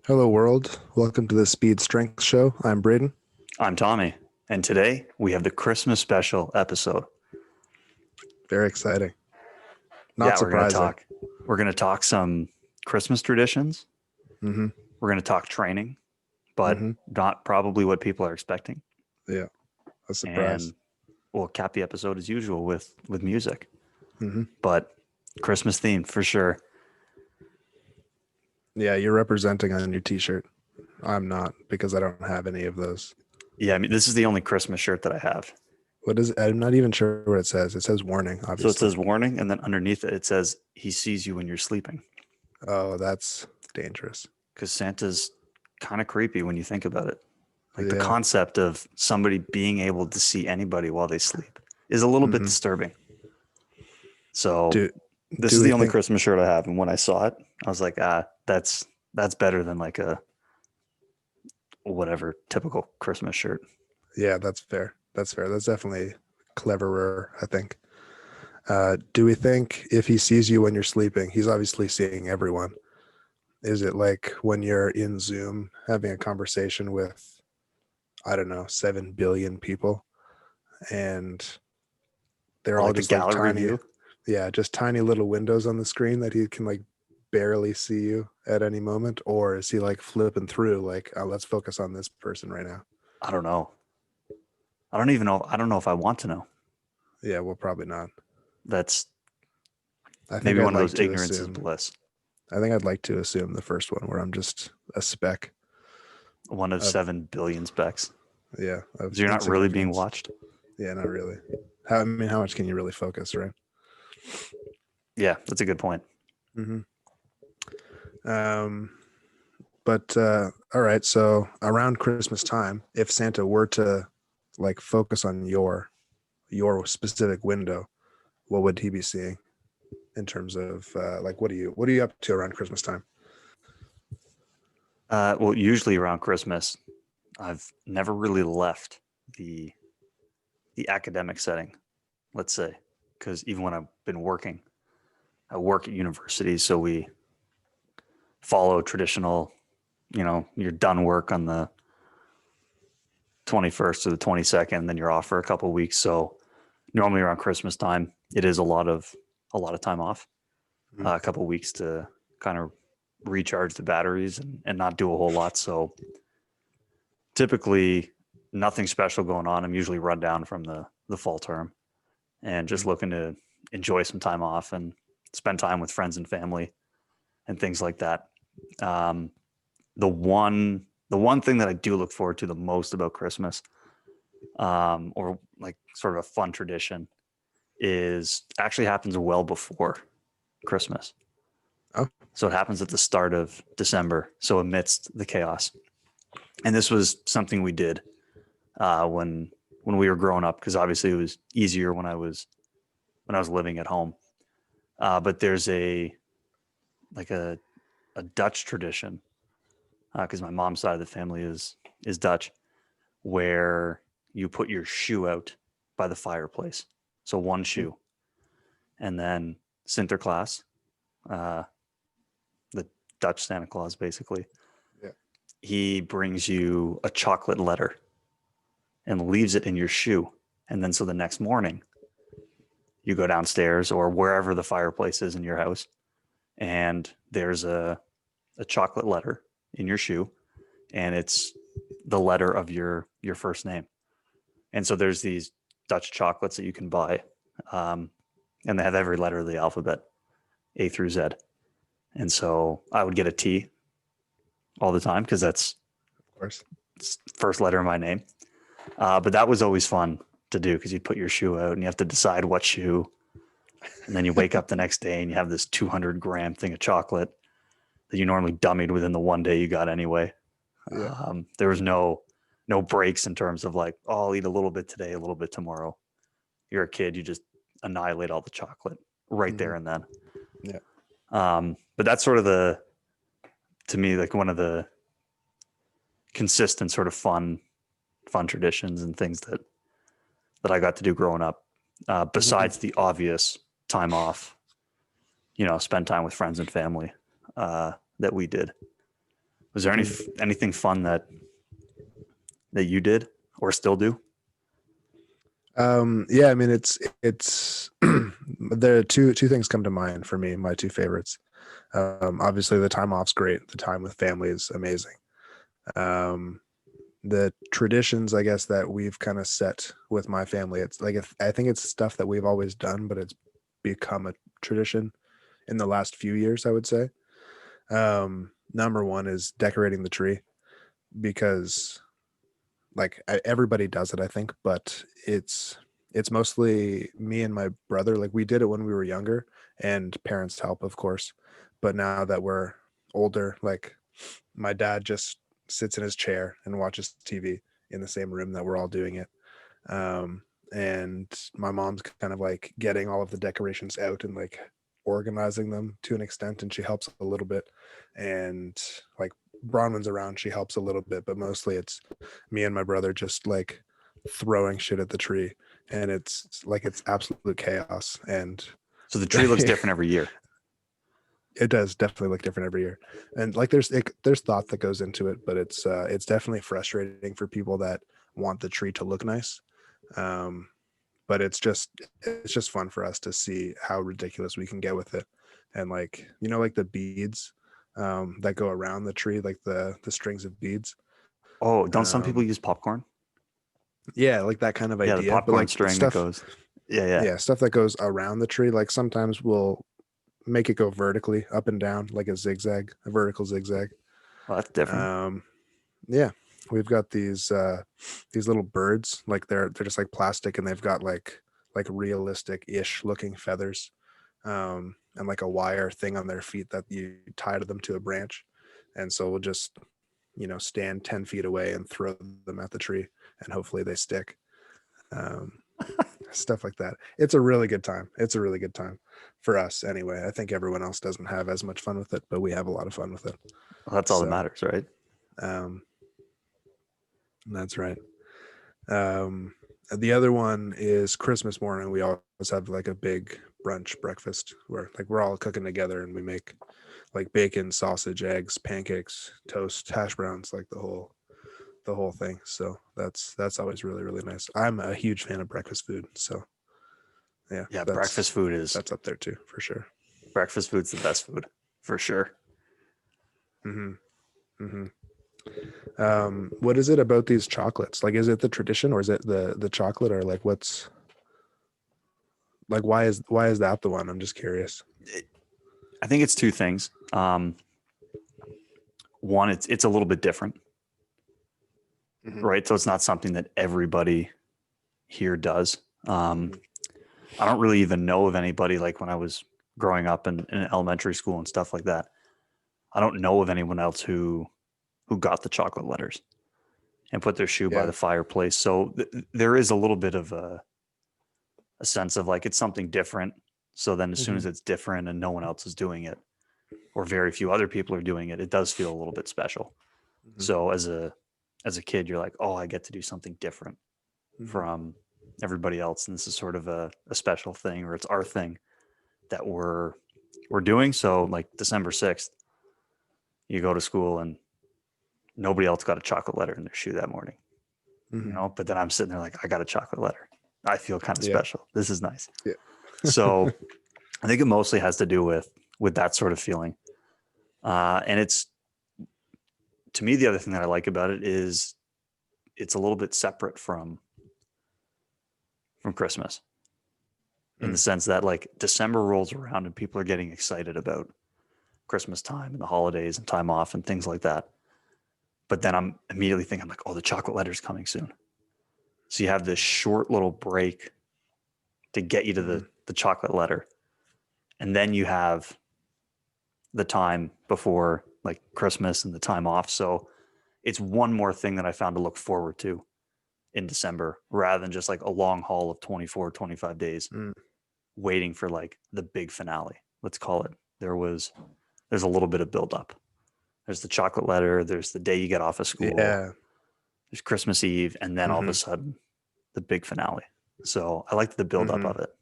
Hello, world. Welcome to the Speed Strength Show. I'm Braden. I'm Tommy, and today we have the Christmas special episode. Very exciting. Not Yeah, surprising. we're gonna talk some Christmas traditions. Mm-hmm. We're gonna talk training, but Mm-hmm. not probably what people are expecting. Yeah, a surprise. And we'll cap the episode as usual with music, Mm-hmm. but Christmas themed for sure. Yeah, you're representing on your T-shirt. I'm not because I don't have any of those. Yeah, I mean this is the only Christmas shirt that I have. What is it? I'm not even sure what it says. It says warning, So it obviously. says warning, and then underneath it says he sees you when you're sleeping. Oh, that's dangerous. Because Santa's kind of creepy when you think about it. Like the Yeah. concept of somebody being able to see anybody while they sleep is a little bit Mm-hmm. disturbing. So Do this do is we the only think? Christmas shirt I have, and when I saw it, I was like, that's better than like a whatever typical Christmas shirt. Yeah, that's fair. That's fair. That's definitely cleverer, I think. Do we think if he sees you when you're sleeping, he's obviously seeing everyone? Is it like when you're in Zoom having a conversation with, I don't know, 7 billion people and they're Or all like the just like gallery tiny, view. yeah, just tiny little windows on the screen that he can like barely see you at any moment? Or is he like flipping through, like, oh, let's focus on this person right now? I don't know. I don't even know. I don't know if I want to know. Yeah, well, probably not. That's I think maybe I'd one of like those to ignorance is assume, bliss. I think I'd like to assume the first one where I'm just a speck One of of, 7 billion specs. yeah, of So you're not really being insignificance. watched. Yeah, not really. I mean, how much can you really focus, right? Yeah, that's a good point. Mm-hmm. Um, but all right, so around Christmas time, if Santa were to like focus on your specific window, what would he be seeing in terms of like what are you up to around Christmas time? Well, usually around Christmas, I've never really left the the academic setting, let's say, because even when I've been working, I work at universities, so we follow traditional. You're done work on the 21st or the 22nd, then you're off for a couple of weeks. So normally around Christmas time, it is a lot of time off, Mhm. a couple of weeks to kind of recharge the batteries and not do a whole lot. So typically nothing special going on. I'm usually run down from the fall term and just Mhm. looking to enjoy some time off and spend time with friends and family and things like that. Um, the one thing that I do look forward to the most about Christmas, or like sort of a fun tradition, is actually happens well before Christmas. Oh, So it happens at the start of December. So amidst the chaos, and this was something we did when we were growing up, because obviously it was easier when I was living at home. But there's a like a Dutch tradition, because my mom's side of the family is Dutch, where you put your shoe out by the fireplace. So one mhm. shoe, and then Sinterklaas, uh, the Dutch Santa Claus, basically, Yeah. he brings you a chocolate letter and leaves it in your shoe. And then so the next morning, you go downstairs or wherever the fireplace is in your house, and there's a chocolate letter in your shoe, and it's the letter of your first name. And so there's these Dutch chocolates that you can buy, um, and they have every letter of the alphabet, A through Z. And so I would get a T all the time because that's Of course. first letter of my name. But that was always fun to do because you put your shoe out and you have to decide what shoe. And then you wake up the next day and you have this 200-gram thing of chocolate that you normally dummied within the one day you got anyway. Yeah. There was no breaks in terms of like, oh, I'll eat a little bit today, a little bit tomorrow. You're a kid, you just annihilate all the chocolate right Hmm. there and then. Yeah. But that's sort of to me, like one of the consistent sort of fun traditions and things that I got to do growing up. Hmm. Besides the obvious time off, spend time with friends and family that we did. Was there anything fun that you did or still do? Yeah, I mean it's the two things come to mind for me, my two favorites. Obviously the time off's great. The time with family is amazing. Um, the traditions, I guess, that we've kind of set with my family, it's like I think it's stuff that we've always done, but it's become a tradition in the last few years, I would say. Number one is decorating the tree because like everybody does it, I think, but it's mostly me and my brother. Like we did it when we were younger, and parents help, of course. But now that we're older, like my dad just sits in his chair and watches TV in the same room that we're all doing it. Um, and my mom's kind of like getting all of the decorations out and like organizing them to an extent, and she helps a little bit. And like Bronwyn's around, she helps a little bit, but mostly it's me and my brother just like throwing shit at the tree, and it's like it's absolute chaos. And So the tree looks different every year. it does definitely look different every year, and like there's thought that goes into it, but it's definitely frustrating for people that want the tree to look nice. um but it's just fun for us to see how ridiculous we can get with it. And like like the beads that go around the tree, like the strings of beads. Oh, don't some people um use popcorn? yeah, like that kind of Yeah, the idea, but popcorn like string that stuff, goes. Yeah, yeah. yeah, stuff that goes around the tree, like sometimes we'll make it go vertically up and down, like a zigzag, a vertical zigzag. Well, that's different. um yeah, we've got these little birds, like they're just like plastic, and they've got like realistic ish looking feathers, and like a wire thing on their feet that you tie to them to a branch. And so we'll just stand 10 feet away and throw them at the tree, and hopefully they stick. um, Stuff like that. It's a really good time. It's a really good time for us anyway. I think everyone else doesn't have as much fun with it, but we have a lot of fun with it. Well, that's all that So matters, right? um, that's right. um, the other one is Christmas morning. We always have like a big brunch breakfast where like we're all cooking together, and we make like bacon, sausage, eggs, pancakes, toast, hash browns, like the whole thing. So that's always really really nice. I'm a huge fan of breakfast food, so yeah, Yeah, that's is that's up there too for sure. breakfast food's the best food for sure. Hmm. Hmm. What is it about these chocolates? Like, is it the tradition, or is it the chocolate, or like what's like why is that the one? I'm just curious. I think it's two things. One, it's a little bit different, Hmm. right? So it's not something that everybody here does. Um, Hmm. I don't really even know of anybody like when I was growing up in elementary school and stuff like that. I don't know of anyone else who got the chocolate letters and put their shoe by Yeah. the fireplace. So there is a little bit of a sense of like it's something different. So then as soon Hmm. as it's different and no one else is doing it, or very few other people are doing it, it does feel a little bit special. Hmm. So as a kid, you're like, oh, I get to do something different Hmm. from everybody else, and this is sort of a special thing, or it's our thing that we're doing. So like December 6th, you go to school and nobody else got a chocolate letter in their shoe that morning, Hmm. But then I'm sitting there like, I got a chocolate letter. I feel kind of Yeah. special. This is nice. Yeah. So I think it mostly has to do with that sort of feeling. And it's, to me, the other thing that I like about it is it's a little bit separate from Christmas, in the Mm. sense that like December rolls around and people are getting excited about Christmas time and the holidays and time off and things like that. But then I'm immediately thinking like, oh, the chocolate letter's coming soon. So you have this short little break to get you to Hmm. the chocolate letter. And then you have the time before like Christmas and the time off. So it's one more thing that I found to look forward to in December, rather than just like a long haul of 24, 25 days Mm. waiting for like the big finale. Let's call it. There's a little bit of buildup. There's the chocolate letter. There's the day you get off of school. Yeah. There's Christmas Eve, and then all of a Hmm. sudden, the big finale. So I liked the buildup Hmm. of it.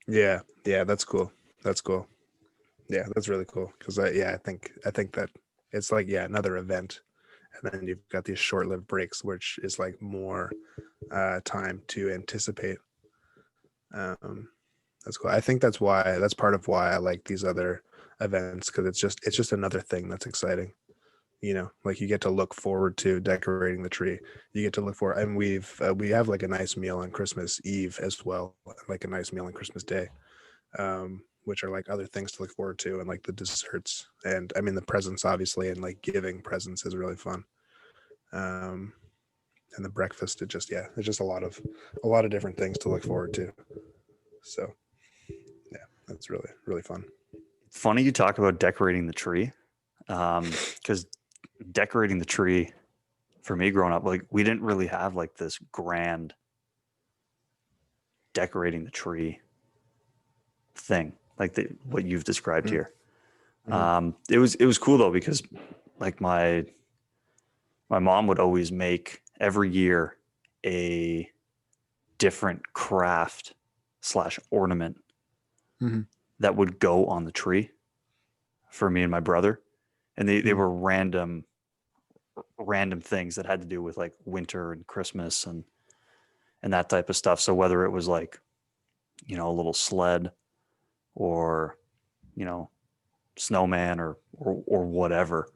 Yeah. That's cool. That's cool. Yeah, that's really cool because I think that it's like, yeah, another event. And then you've got these short-lived breaks, which is like more time to anticipate. Um, that's cool. I think that's part of why I like these other events, because it's just another thing that's exciting. Like you get to look forward to decorating the tree. You get to look for, and we have like a nice meal on Christmas Eve as well, like a nice meal on Christmas Day, which are like other things to look forward to, and like the desserts, and I mean the presents obviously, and like giving presents is really fun. Um, and the breakfast, it's just a lot of different things to look forward to. So yeah, that's really really fun. Funny you talk about decorating the tree, because decorating the tree for me growing up, like we didn't really have like this grand decorating the tree thing like what you've described Mm-hmm. here. Mm-hmm. It was cool though, because like my mom would always make every year a different craft slash ornament Mm-hmm. that would go on the tree for me and my brother, and they Mm-hmm. were random things that had to do with like winter and Christmas and that type of stuff. So whether it was like, a little sled, or you know snowman, or whatever.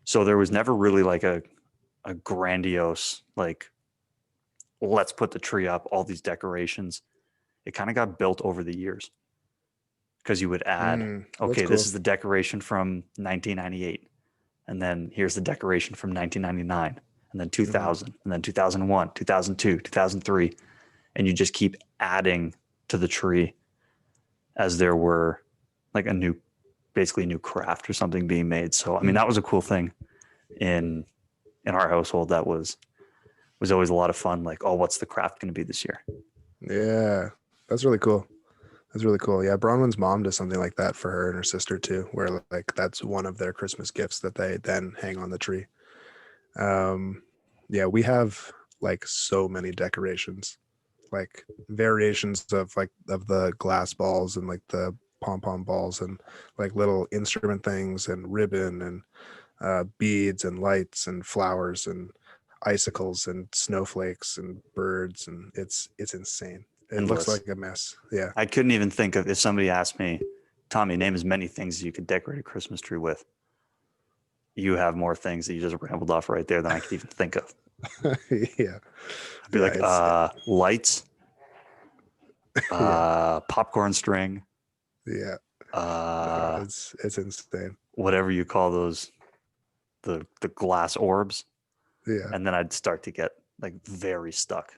So there was never really like a grandiose, like, let's put the tree up, all these decorations. It kind of got built over the years, because you would add, That's okay, this cool. is the decoration from 1998, and then here's the decoration from 1999, and then Mm-hmm. 2000, and then 2001, 2002, 2003, and you just keep adding to the tree as there were like basically a new craft or something being made. So I mean, Mm. that was a cool thing in our household. That was always a lot of fun. Like, oh, what's the craft going to be this year? Yeah, that's really cool. That's really cool. Yeah, Bronwyn's mom does something like that for her and her sister too, where like that's one of their Christmas gifts that they then hang on the tree. Um, yeah, we have like so many decorations, like variations of the glass balls and like the pom pom balls, and like little instrument things and ribbon and beads and lights and flowers and icicles and snowflakes and birds, and it's insane. It looks Endless. like a mess. Yeah. I couldn't even think of, if somebody asked me, Tommy, name as many things as you could decorate a Christmas tree with. You have more things that you just rambled off right there than I could even think of. Yeah. I'd be Yeah. like, It's lights, yeah. popcorn string, Yeah. No, uh, it's insane. whatever you call those, the glass orbs. Yeah. And then I'd start to get like very stuck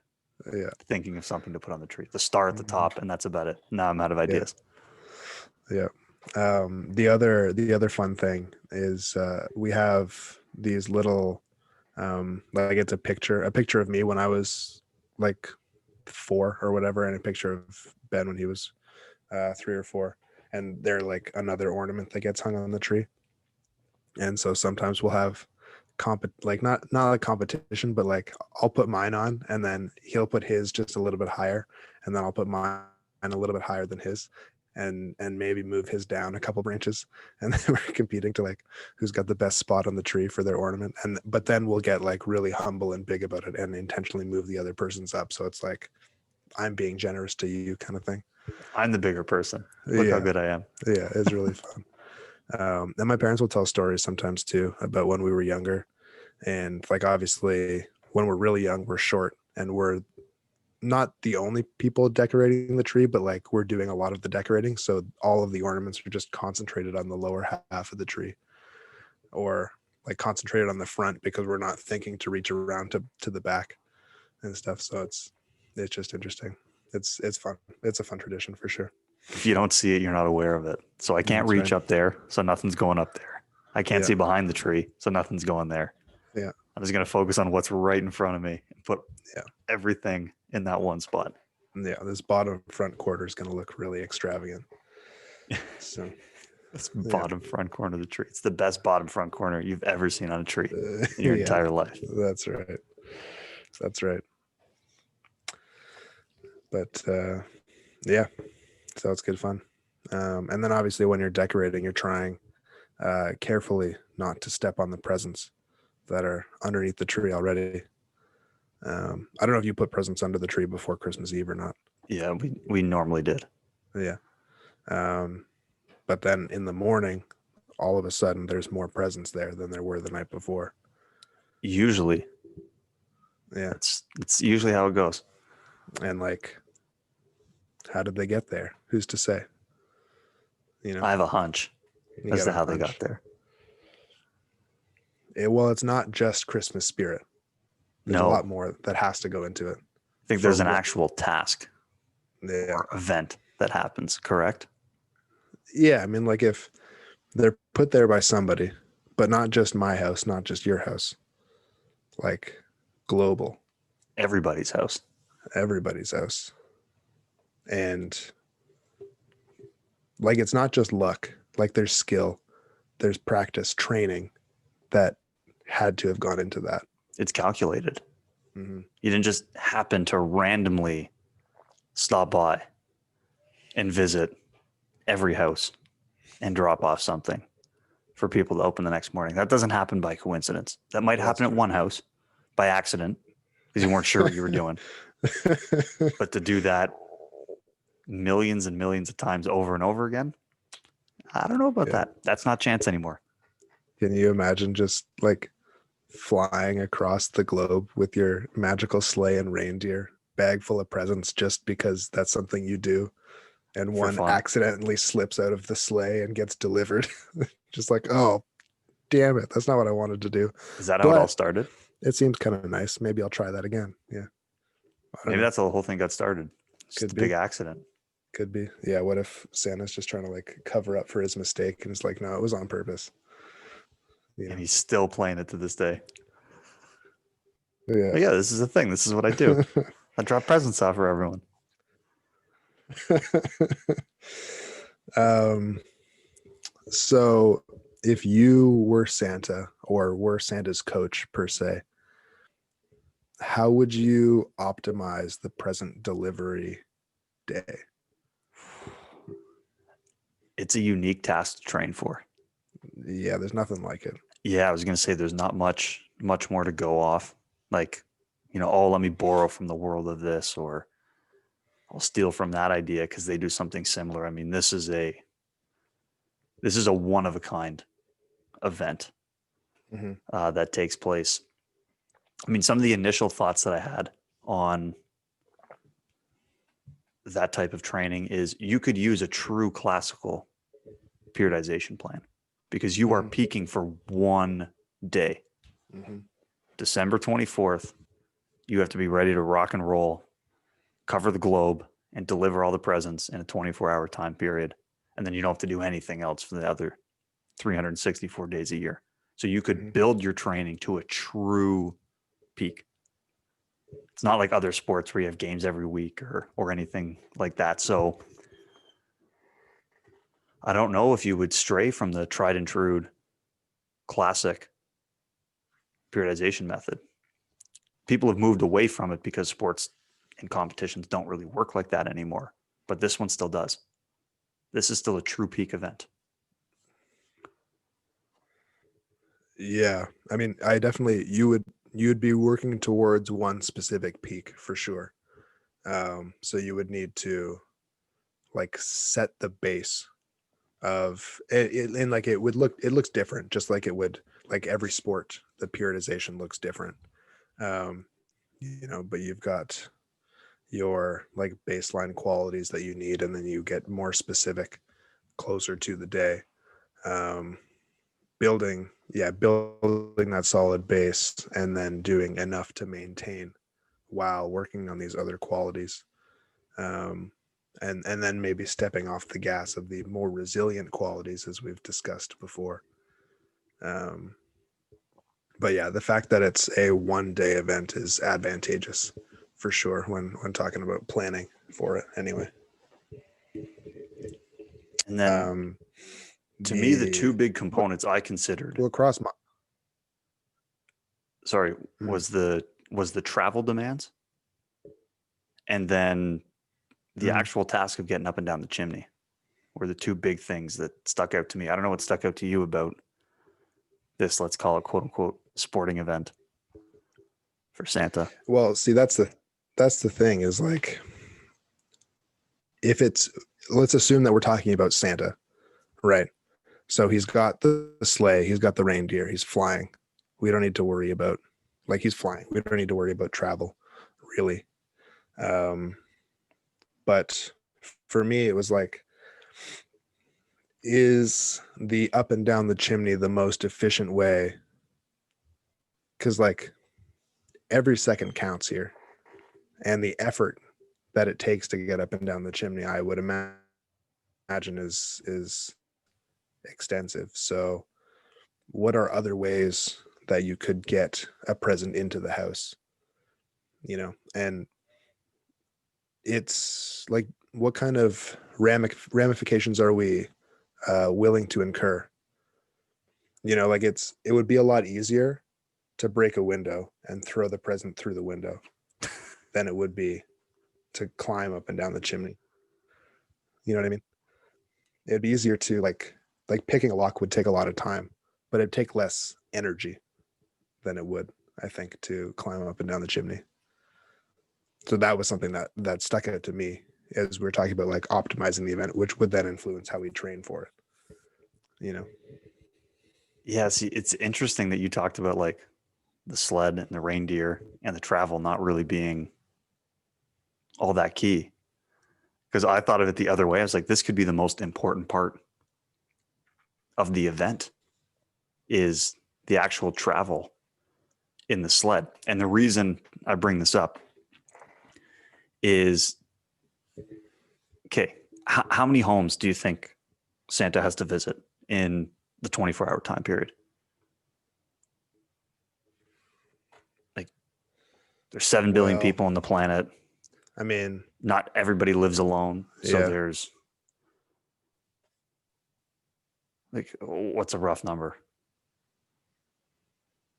Yeah. thinking of something to put on the tree. The star at the Mhm. top, and that's about it. Now I'm out of Yeah. ideas. Yeah. The other fun thing is we have these little like it's a picture of me when I was like 4 or whatever, and a picture of Ben when he was 3 or 4, and they're like another ornament that gets hung on the tree. And so sometimes we'll have like not like competition, but like I'll put mine on, and then he'll put his just a little bit higher, and then I'll put mine a little bit higher than his, and maybe move his down a couple branches, and then we're competing to like who's got the best spot on the tree for their ornament. And but then we'll get like really humble and big about it and intentionally move the other person's up, so it's like I'm being generous to you kind of thing. I'm the bigger person. Look how Yeah. good I am. Yeah, it's really fun. And my parents will tell stories sometimes too about when we were younger. And like obviously when we're really young, we're short and we're not the only people decorating the tree, but like we're doing a lot of the decorating. So all of the ornaments are just concentrated on the lower half of the tree, or like concentrated on the front, because we're not thinking to reach around to the back and stuff. So it's just interesting. It's fun. It's a fun tradition for sure. If you don't see it, you're not aware of it. So I can't That's reach right. up there, so nothing's going up there. I can't Yeah. see behind the tree, so nothing's going there. Yeah. I'm just going to focus on what's right in front of me and put Yeah. everything in that one spot. Yeah. This bottom front quarter is going to look really extravagant. So This yeah. bottom front corner of the tree. It's the best bottom front corner you've ever seen on a tree in your Yeah. entire life. That's right. That's right. But yeah, so it's good fun. And then obviously when you're decorating, you're trying carefully not to step on the presents that are underneath the tree already. I don't know if you put presents under the tree before Christmas Eve or not. Yeah, we normally did. Yeah. But then in the morning, all of a sudden, there's more presents there than there were the night before. Usually, Yeah. it's usually how it goes. And like, how did they get there? Who's to say? You know, I have a hunch you as got to a how they got hunch. there. Well, it's not just Christmas spirit. There's a No, lot more that has to go into it. I think For there's an what? actual task Yeah. or event that happens, correct? Yeah. I mean, like if they're put there by somebody, but not just my house, not just your house, like global, Everybody's house. everybody's house. And like it's not just luck, like there's skill, there's practice, training that had to have gone into that. It's calculated. Mm-hmm. You didn't just happen to randomly stop by and visit every house and drop off something for people to open the next morning. That doesn't happen by coincidence. That might Well, that's happen at true. one house by accident because you weren't sure what you were doing. But to do that millions and millions of times over and over again, I don't know about Yeah. that. That's not chance anymore. Can you imagine just like flying across the globe with your magical sleigh and reindeer, bag full of presents, just because that's something you do? And For one fun. accidentally slips out of the sleigh and gets delivered. Just like, oh, damn it. That's not what I wanted to do. Is that how it all But started? it seems kind of nice. Maybe I'll try that again. Yeah. I don't Maybe know. that's how the whole thing got started. Just Could a be. big accident. Could be. Yeah. What if Santa's just trying to like cover up for his mistake and it's like, no, it was on purpose. You And know? he's still playing it to this day. Yeah. But yeah, this is a thing. This is what I do. I drop presents off for everyone. um, so if you were Santa or were Santa's coach per se, how would you optimize the present delivery day? It's a unique task to train for. Yeah, there's nothing like it. Yeah, I was gonna say there's not much more to go off. Like, oh, let me borrow from the world of this, or I'll steal from that idea because they do something similar. I mean, this is a one of a kind event Mm-hmm. that takes place. I mean, some of the initial thoughts that I had on that type of training is you could use a true classical periodization plan because you are Mm-hmm. peaking for one day. Mm-hmm. December 24th, you have to be ready to rock and roll, cover the globe, and deliver all the presents in a 24-hour time period. And then you don't have to do anything else for the other 364 days a year. So you Mm-hmm. could build your training to a true peak. It's not like other sports where you have games every week or anything like that. So I don't know if you would stray from the tried and true classic periodization method. People have moved away from it because sports and competitions don't really work like that anymore. But this one still does. This is still a true peak event. Yeah, I mean, I definitely you'd be working towards one specific peak for sure. So you would need to like set the base of it, and like it looks different, just like it would like every sport. The periodization looks different. Um, but you've got your like baseline qualities that you need, and then you get more specific closer to the day. Um, building that solid base and then doing enough to maintain while working on these other qualities. Um, and then maybe stepping off the gas of the more resilient qualities as we've discussed before. Um, but yeah, the fact that it's a 1 day event is advantageous for sure when talking about planning for it anyway. And then Um, to me, the the two big components I considered, lacrosse sorry, mm, was the travel demands and then the mm, actual task of getting up and down the chimney. were the two big things that stuck out to me. I don't know what stuck out to you about this, let's call it quote unquote sporting event for Santa. Well, see, that's the thing is like, if it's, let's assume that we're talking about Santa, right? So he's got the sleigh, he's got the reindeer, he's flying. We don't need to worry about, like, he's flying. We don't need to worry about travel, really. Um, but for me, it was like, is the up and down the chimney the most efficient way? Because like every second counts here, and the effort that it takes to get up and down the chimney, I would imagine is extensive. So, what are other ways that you could get a present into the house? And it's like, what kind of ramifications are we willing to incur? Like, it would be a lot easier to break a window and throw the present through the window than it would be to climb up and down the chimney. You know what I mean? It'd be easier to like picking a lock would take a lot of time, but it'd take less energy than it would, I think, to climb up and down the chimney. So that was something that stuck out to me as we were talking about like optimizing the event, which would then influence how we train for it. You know? Yeah, see, it's interesting that you talked about like the sled and the reindeer and the travel not really being all that key. Because I thought of it the other way. I was like, this could be the most important part of the event is the actual travel in the sled. And the reason I bring this up is, okay, how many homes do you think Santa has to visit in the 24-hour time period? Like, there's 7 billion Well, people on the planet. I mean, Not everybody lives alone. So yeah, there's like, what's a rough number?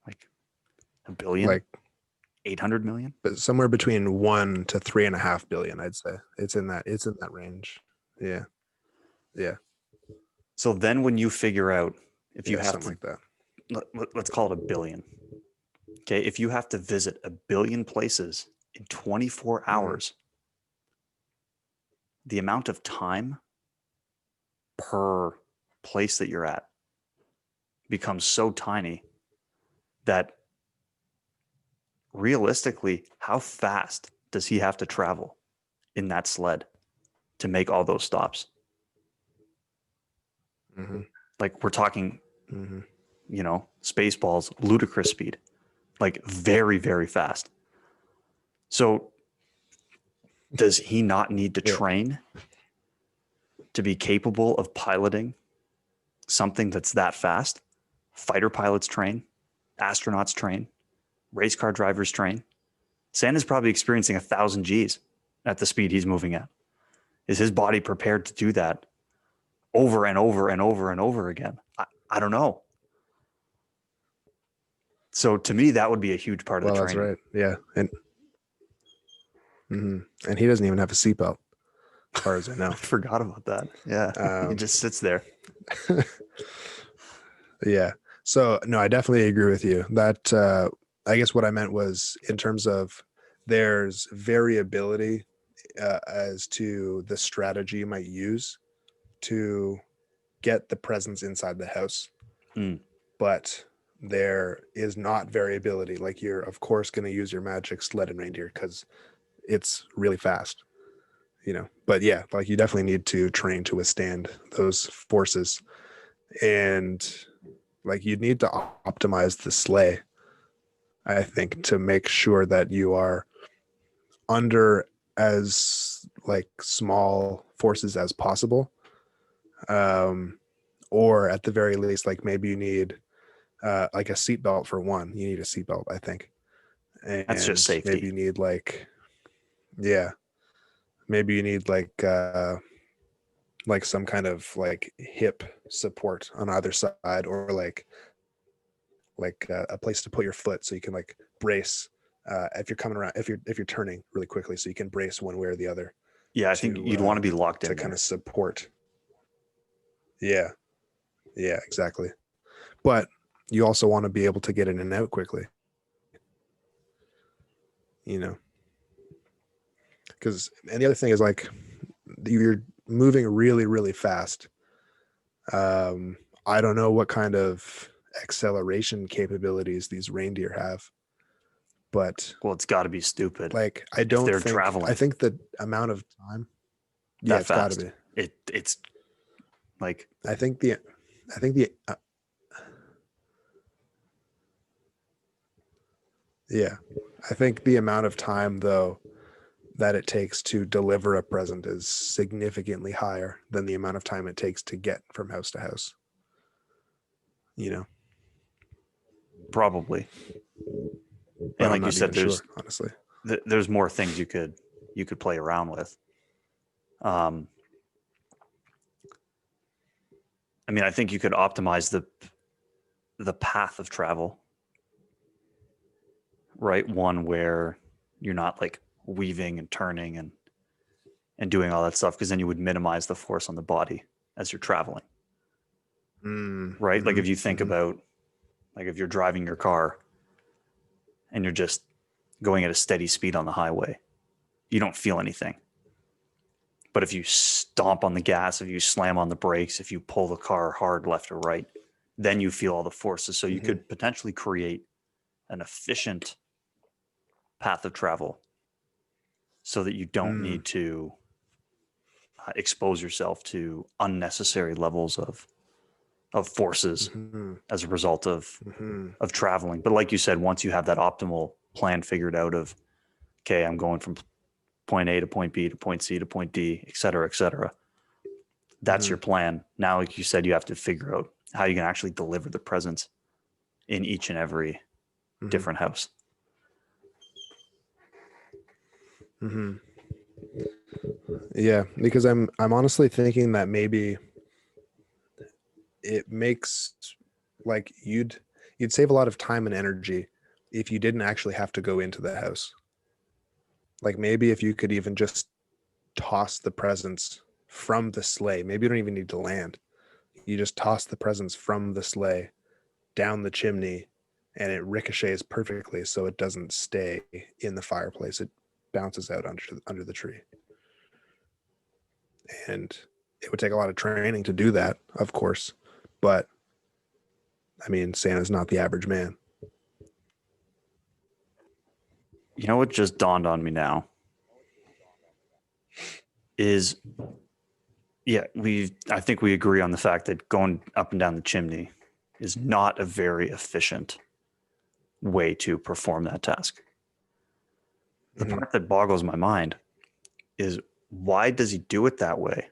Like a billion, like, 800 million? but somewhere between 1 to 3.5 billion, I'd say. It's in that range. Yeah, yeah, So then when you figure out if you yeah, have something to, like that. let's call it a billion. Okay. If you have to visit a billion places in 24 Mm-hmm. hours, the amount of time per place that you're at becomes so tiny that realistically, how fast does he have to travel in that sled to make all those stops? Mm-hmm. Like we're talking, Mm-hmm. Spaceballs, ludicrous speed, like very, very fast. So does he not need to Yeah. train to be capable of piloting something that's that fast? Fighter pilots train, astronauts train, race car drivers train. Santa's probably experiencing 1,000 Gs at the speed he's moving at. Is his body prepared to do that over and over and over and over again? I don't know. So to me, that would be a huge part of the Well, that's training. right. Yeah, and he doesn't even have a seatbelt, as far as I I know. forgot about that. Yeah. He Um, just sits there. yeah. So no, I definitely agree with you. That I guess what I meant was in terms of there's variability as to the strategy you might use to get the presence inside the house, Mm. but there is not variability. Like, you're of course going to use your magic sled and reindeer because it's really fast. But yeah, like, you definitely need to train to withstand those forces, and like, you need to optimize the sleigh, I think, to make sure that you are under as like small forces as possible, um or at the very least, like, maybe you need like a seatbelt. For one, you need a seatbelt, I think. That's just And maybe safety. you need like, yeah, maybe you need like some kind of like hip support on either side, or like a place to put your foot so you can like brace if you're coming around, if you're turning really quickly, so you can brace one way or the other Yeah, I think to you'd want to be locked in kind there. of support. Yeah. Yeah, exactly. But you also want to be able to get in and out quickly, you know, because, and the other thing is like you're moving really, really fast. I don't know what kind of acceleration capabilities these reindeer have, but Well, it's got to be stupid like, if they're I traveling think the amount of time, yeah, that it's got to fast. be. It's like, I think the, I think the, yeah, I think the amount of time though that it takes to deliver a present is significantly higher than the amount of time it takes to get from house to house, you know, probably. And but I'm like you not said, even sure, honestly. there's more things you could play around with. Um, I mean, I think you could optimize the path of travel, right? One where you're not like weaving and turning and doing all that stuff, because then you would minimize the force on the body as you're traveling, right? Like Mm-hmm, if you think mm-hmm, about, like if you're driving your car and you're just going at a steady speed on the highway, you don't feel anything. But if you stomp on the gas, if you slam on the brakes, if you pull the car hard left or right, then you feel all the forces. So you mm-hmm, could potentially create an efficient path of travel so that you don't mm, need to expose yourself to unnecessary levels of forces mm-hmm, as a result mm-hmm, of traveling. But like you said, once you have that optimal plan figured out of, okay, I'm going from point A to point B to point C to point D, et cetera, that's mm-hmm, your plan. Now, like you said, you have to figure out how you can actually deliver the presents in each and every mm-hmm, different house. mm-hmm. Yeah, because I'm honestly thinking that maybe it makes like you'd save a lot of time and energy if you didn't actually have to go into the house. Like maybe if you could even just toss the presents from the sleigh. Maybe you don't even need to land. You just toss the presents from the sleigh down the chimney and it ricochets perfectly so it doesn't stay in the fireplace. It bounces out under the tree. And it would take a lot of training to do that, of course. But I mean, Santa's not the average man. You know what just dawned on me now is, yeah, I think we agree on the fact that going up and down the chimney is not a very efficient way to perform that task. The Mm-hmm. part that boggles my mind is, why does he do it that way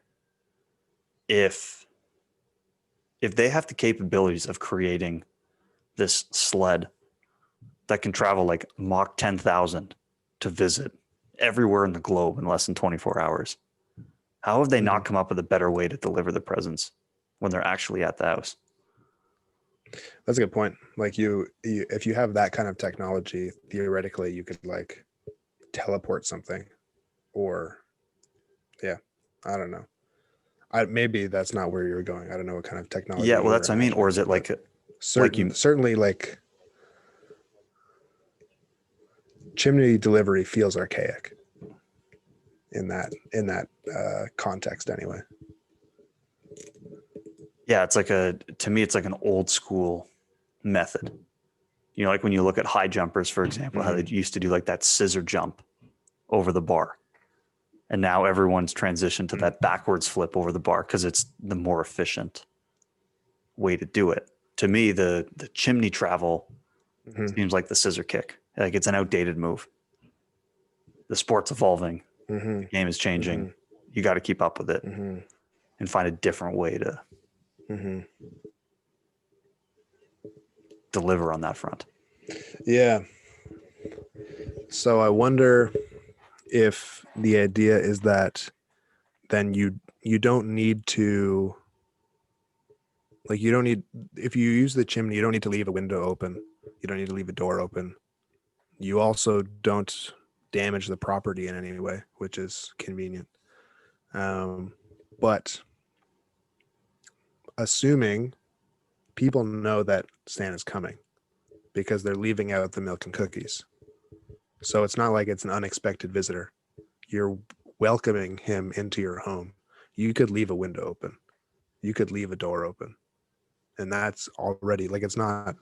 if they have the capabilities of creating this sled that can travel like Mach 10,000 to visit everywhere in the globe in less than 24 hours? How have they Mm-hmm. not come up with a better way to deliver the presents when they're actually at the house? That's a good point. Like if you have that kind of technology, theoretically, you could like teleport something, or yeah, I don't know. Maybe that's not where you're going. I don't know what kind of technology Yeah, well, you were that's what I mean. Or imagining, is it but like you? certainly like chimney delivery feels archaic in that context anyway. Yeah, it's like to me, it's like an old school method. You know, like when you look at high jumpers, for example, how Mm-hmm. they used to do like that scissor jump over the bar. And now everyone's transitioned to that backwards flip over the bar because it's the more efficient way to do it. To me, the chimney travel Mm-hmm. seems like the scissor kick. Like it's an outdated move. The sport's evolving, Mm-hmm. the game is changing. Mm-hmm. You got to keep up with it Mm-hmm. and find a different way to Mm-hmm. deliver on that front. Yeah. So I wonder if the idea is that then you don't need to, like, you don't need, if you use the chimney, you don't need to leave a window open. You don't need to leave a door open. You also don't damage the property in any way, which is convenient. Um, but assuming people know that Santa's coming because they're leaving out the milk and cookies. So it's not like it's an unexpected visitor. You're welcoming him into your home. You could leave a window open. You could leave a door open. And that's already like it's not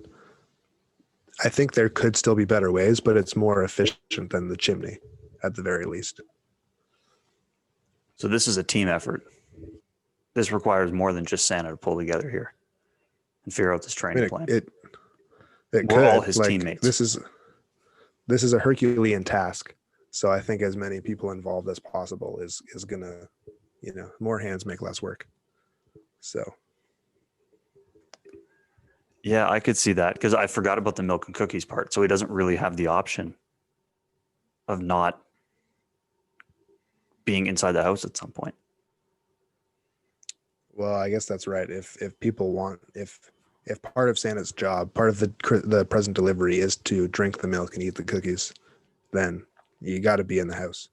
I think there could still be better ways, but it's more efficient than the chimney at the very least. So this is a team effort. This requires more than just Santa to pull together here and figure out this I mean training plan. it We're all could his like teammates. this is a Herculean task. So I think as many people involved as possible is gonna, more hands make less work. So Yeah, I could see that because I forgot about the milk and cookies part. So he doesn't really have the option of not being inside the house at some point. well, I guess that's right. If people want if part of Santa's job, part of the present delivery is to drink the milk and eat the cookies, then you got to be in the house.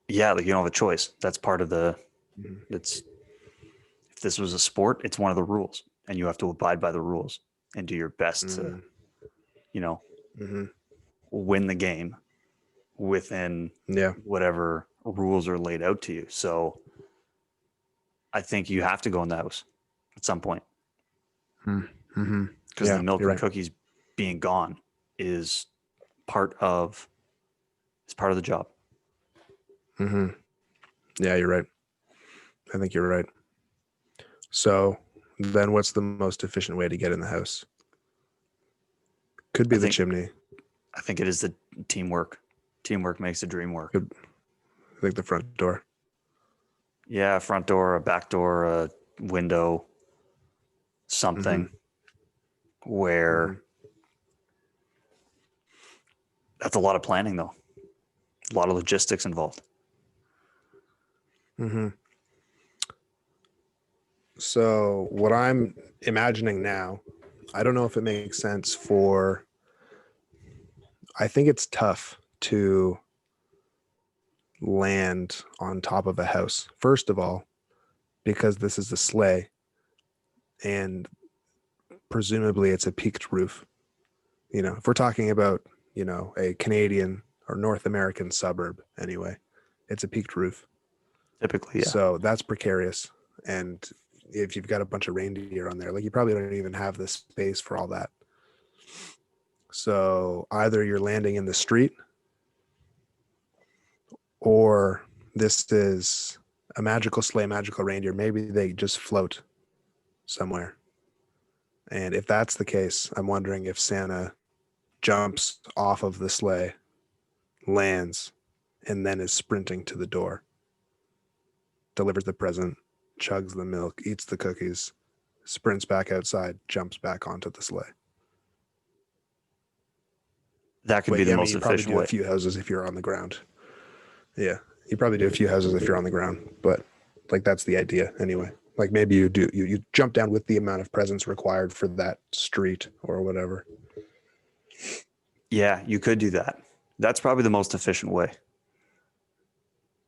Yeah, like you don't have a choice. That's part of the. Mhm. It's if this was a sport, it's one of the rules, and you have to abide by the rules and do your best to, Mhm. you know, Mhm. win the game within Yeah. whatever rules are laid out to you. So I think you have to go in the house at some point Mm-hmm. because the Yeah, milk you're and right. cookies being gone is part of the job. Mm-hmm. Yeah, you're right. I think you're right. So then what's the most efficient way to get in the house? Could be I the think chimney. I think it is the teamwork. Teamwork makes the dream work. Could I think the front door. Yeah, a front door, a back door, a window, Mm-hmm. something where Mm-hmm. that's a lot of planning though. A lot of logistics involved. Mm-hmm. So what I'm imagining now, I don't know if it makes sense for I think it's tough to land on top of a house. First of all, because this is a sleigh and presumably it's a peaked roof. If we're talking about, a Canadian or North American suburb anyway, it's a peaked roof. Typically, yeah. So that's precarious. And if you've got a bunch of reindeer on there, like you probably don't even have the space for all that. So either you're landing in the street or this is a magical sleigh, magical reindeer. Maybe they just float somewhere. And if that's the case, I'm wondering if Santa jumps off of the sleigh, lands, and then is sprinting to the door, delivers the present, chugs the milk, eats the cookies, sprints back outside, jumps back onto the sleigh. That could be But the yeah, I mean, most you probably efficient do a way. few houses if you're on the ground. Yeah, you probably do a few houses if you're on the ground, but like that's the idea anyway. Like maybe you jump down with the amount of presents required for that street or whatever. Yeah, you could do that. That's probably the most efficient way.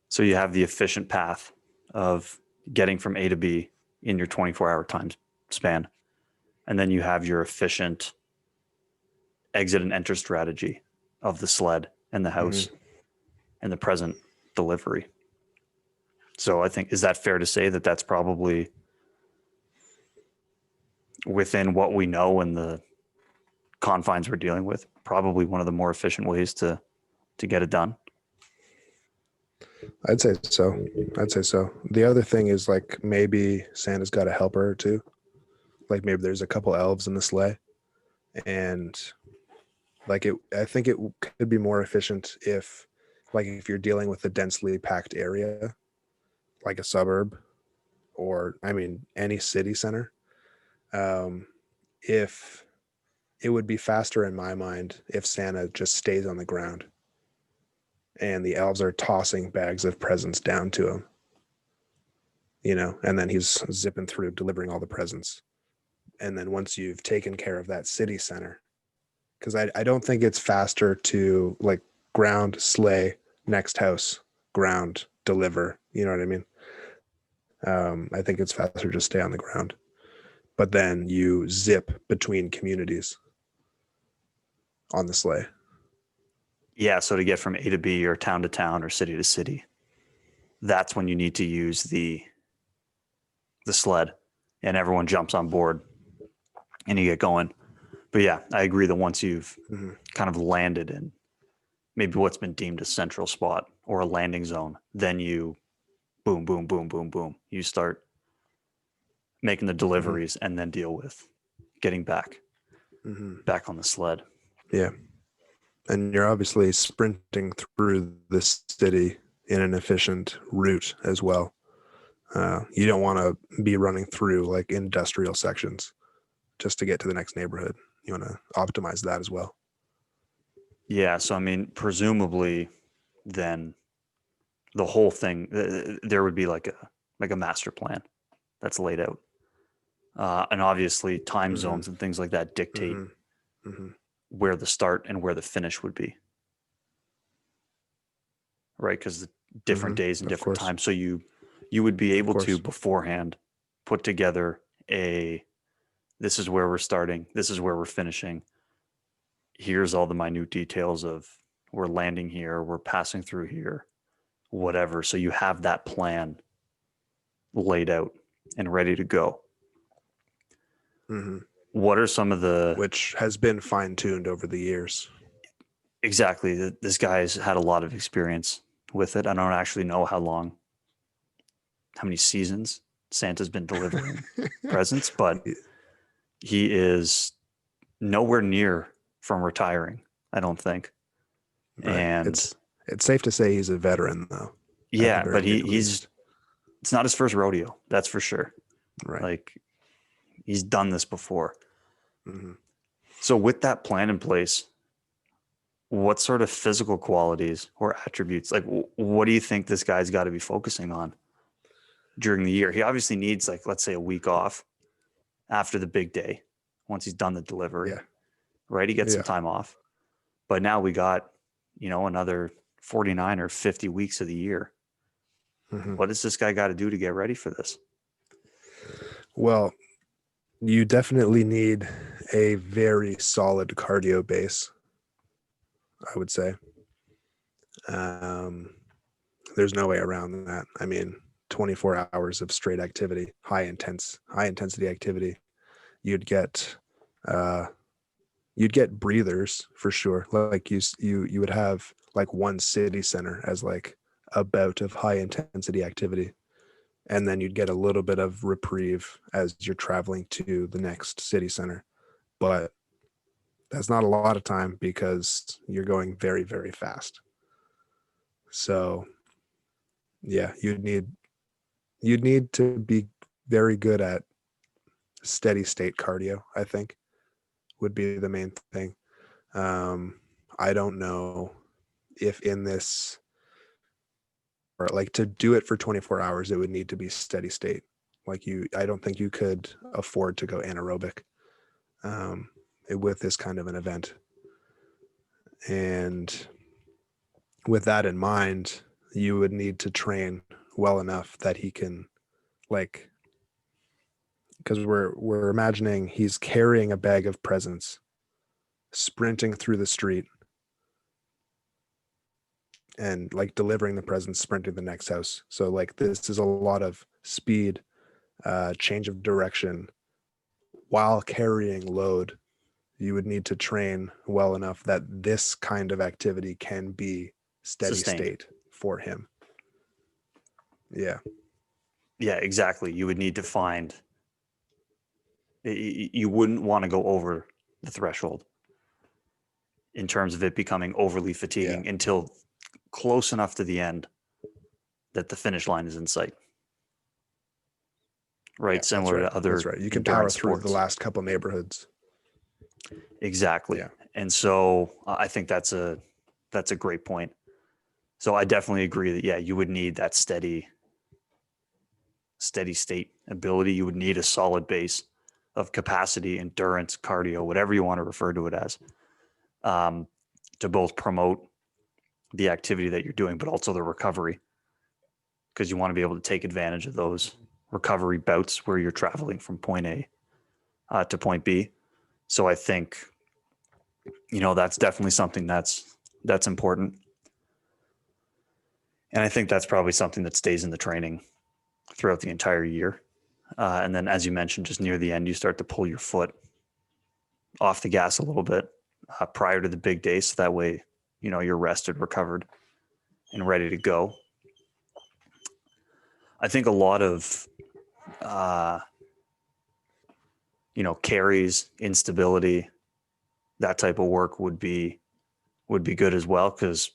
So you have the efficient path of getting from A to B in your 24-hour time span. And then you have your efficient exit and enter strategy of the sled and the house Mm-hmm. and the present delivery. So I think, is that fair to say that that's probably within what we know and the confines we're dealing with, probably one of the more efficient ways to get it done? I'd say so. I'd say so. The other thing is like maybe Santa's got a helper or two. Like maybe there's a couple elves in the sleigh, and like I think it could be more efficient if you're dealing with a densely packed area, like a suburb, or I mean any city center. Um, if it would be faster in my mind if Santa just stays on the ground and the elves are tossing bags of presents down to him, and then he's zipping through delivering all the presents. And then once you've taken care of that city center, because I don't think it's faster to like ground, slay, next house, ground, deliver. You know what I mean? I think it's faster to stay on the ground. But then you zip between communities on the sleigh. Yeah, so to get from A to B or town to town or city to city, that's when you need to use the sled, and everyone jumps on board and you get going. But yeah, I agree that once you've Mm-hmm. kind of landed in maybe what's been deemed a central spot or a landing zone, then you boom, boom, boom, boom, boom. You start making the Mm-hmm. deliveries and then deal with getting Mm-hmm. back on the sled. Yeah. And you're obviously sprinting through the city in an efficient route as well. You don't want to be running through like industrial sections just to get to the next neighborhood. You want to optimize that as well. Yeah, so I mean, presumably, then the whole thing there would be like a master plan that's laid out, and obviously time Mm-hmm. zones and things like that dictate Mm-hmm. Mm-hmm. where the start and where the finish would be, right? Because the different days and Of different course. times. So you would be Of able to course. beforehand put together a this is where we're starting, this is where we're finishing. Here's all the minute details of we're landing here, we're passing through here, whatever. So you have that plan laid out and ready to go. Mm-hmm. What are some of the Which has been fine tuned over the years. exactly? This guy's had a lot of experience with it. I don't actually know how many seasons Santa's been delivering presents, but he is nowhere near from retiring, I don't think. Right. And It's safe to say he's a veteran though, at the yeah, but very he's least. it's not his first rodeo, that's for sure. Right. Like he's done this before. Mm-hmm. So with that plan in place, what sort of physical qualities or attributes, like what do you think this guy's got to be focusing on during the year? He obviously needs like, let's say a week off after the big day, once he's done the delivery, Yeah. right? He gets some Yeah. time off, but now we got, another 49 or 50 weeks of the year. Mm-hmm. What does this guy got to do to get ready for this? Well, you definitely need a very solid cardio base, I would say. Um, there's no way around that. I mean, 24 hours of straight activity, high intensity activity. You'd get, uh, you'd get breathers for sure. Like you would have like one city center as like a bout of high intensity activity, and then you'd get a little bit of reprieve as you're traveling to the next city center. But that's not a lot of time because you're going very, very fast. So yeah, you'd need to be very good at steady state cardio, I think would be the main thing. Um, I don't know if in this or like to do it for 24 hours, it would need to be steady state. I don't think you could afford to go anaerobic um, with this kind of an event. And with that in mind, you would need to train well enough that he can like because we're imagining he's carrying a bag of presents, sprinting through the street and like delivering the presents, sprinting to the next house. So like this is a lot of speed, change of direction while carrying load. You would need to train well enough that this kind of activity can be steady Sustained. state for him. Yeah. Yeah, exactly. You would need to find, you wouldn't want to go over the threshold in terms of it becoming overly Yeah. fatiguing until close enough to the end that the finish line is in sight, Yeah. right? That's Similar right. to That's other right. You can power endurance through the sports. last couple neighborhoods. Exactly. Yeah. And so I think that's a great point. So I definitely agree that yeah, you would need that steady state ability. You would need a solid base of capacity, endurance, cardio, whatever you want to refer to it as, um, to both promote the activity that you're doing, but also the recovery, because you want to be able to take advantage of those recovery bouts where you're traveling from point A to point B. So I think, that's definitely something that's important. And I think that's probably something that stays in the training throughout the entire year. And then, as you mentioned, just near the end, you start to pull your foot off the gas a little bit prior to the big day. So that way, you're rested, recovered, and ready to go. I think a lot of, uh, carries, instability, that type of work would be good as well, because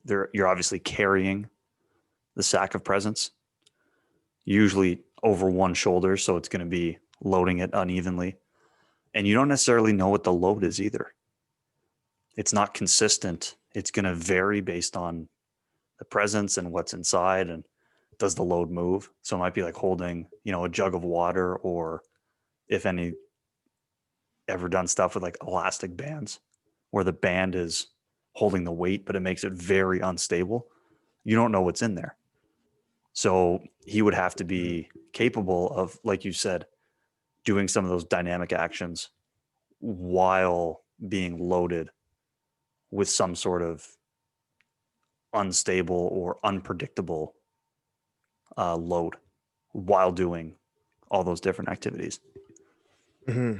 you're obviously carrying the sack of presents, usually over one shoulder, so it's going to be loading it unevenly, and you don't necessarily know what the load is either. It's not consistent. It's going to vary based on the presents and what's inside, and does the load move. So it might be like holding, a jug of water, or if any ever done stuff with like elastic bands where the band is holding the weight, but it makes it very unstable. You don't know what's in there. So he would have to be capable of, like you said, doing some of those dynamic actions while being loaded with some sort of unstable or unpredictable load while doing all those different activities. Hmm.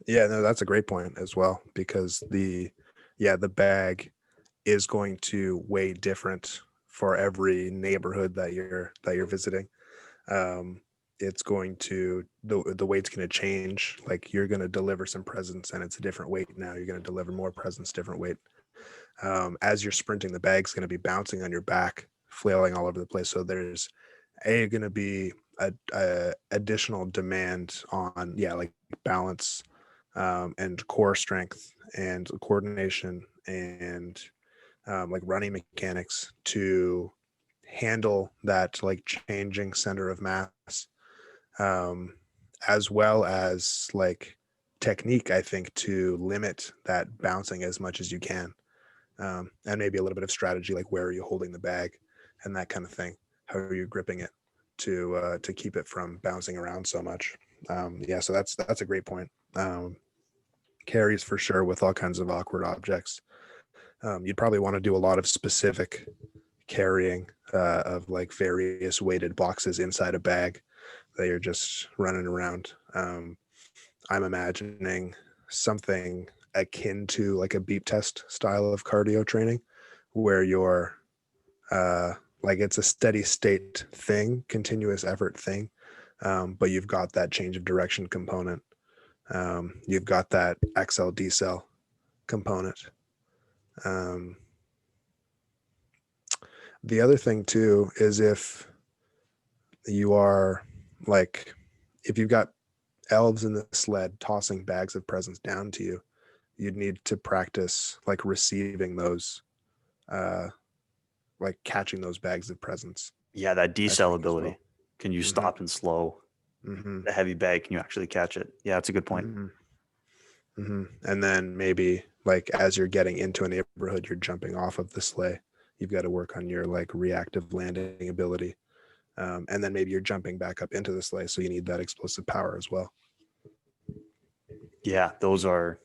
Yeah, no, that's a great point as well, because the bag is going to weigh different for every neighborhood that you're visiting. Um, it's going to the weight's going to change. Like, you're going to deliver some presents and it's a different weight now. You're going to deliver more presents, different weight. As you're sprinting, the bag's going to be bouncing on your back, flailing all over the place. So there's going to be a additional demand on, yeah, like balance, and core strength and coordination, and like running mechanics to handle that like changing center of mass, um, as well as like technique, I think, to limit that bouncing as much as you can, and maybe a little bit of strategy, like where are you holding the bag and that kind of thing. How are you gripping it to keep it from bouncing around so much? Yeah, so that's a great point. Carries for sure with all kinds of awkward objects. You'd probably want to do a lot of specific carrying of like various weighted boxes inside a bag that you're just running around. I'm imagining something akin to like a beep test style of cardio training, where you're uh, like it's a steady state thing, continuous effort thing, but you've got that change of direction component. You've got that XL decel component. Um, the other thing too is if you are like, if you've got elves in the sled tossing bags of presents down to you, you'd need to practice like receiving those, uh, like catching those bags of presents, Yeah, that I decel think, as well. ability. Can you Hmm. stop and slow Hmm. the heavy bag? Can you actually catch it? Yeah, that's a good point. Hmm. Hmm. And then maybe like as you're getting into a neighborhood, you're jumping off of the sleigh. You've got to work on your like reactive landing ability. And then maybe you're jumping back up into the sleigh, so you need that explosive power as well. Yeah, those are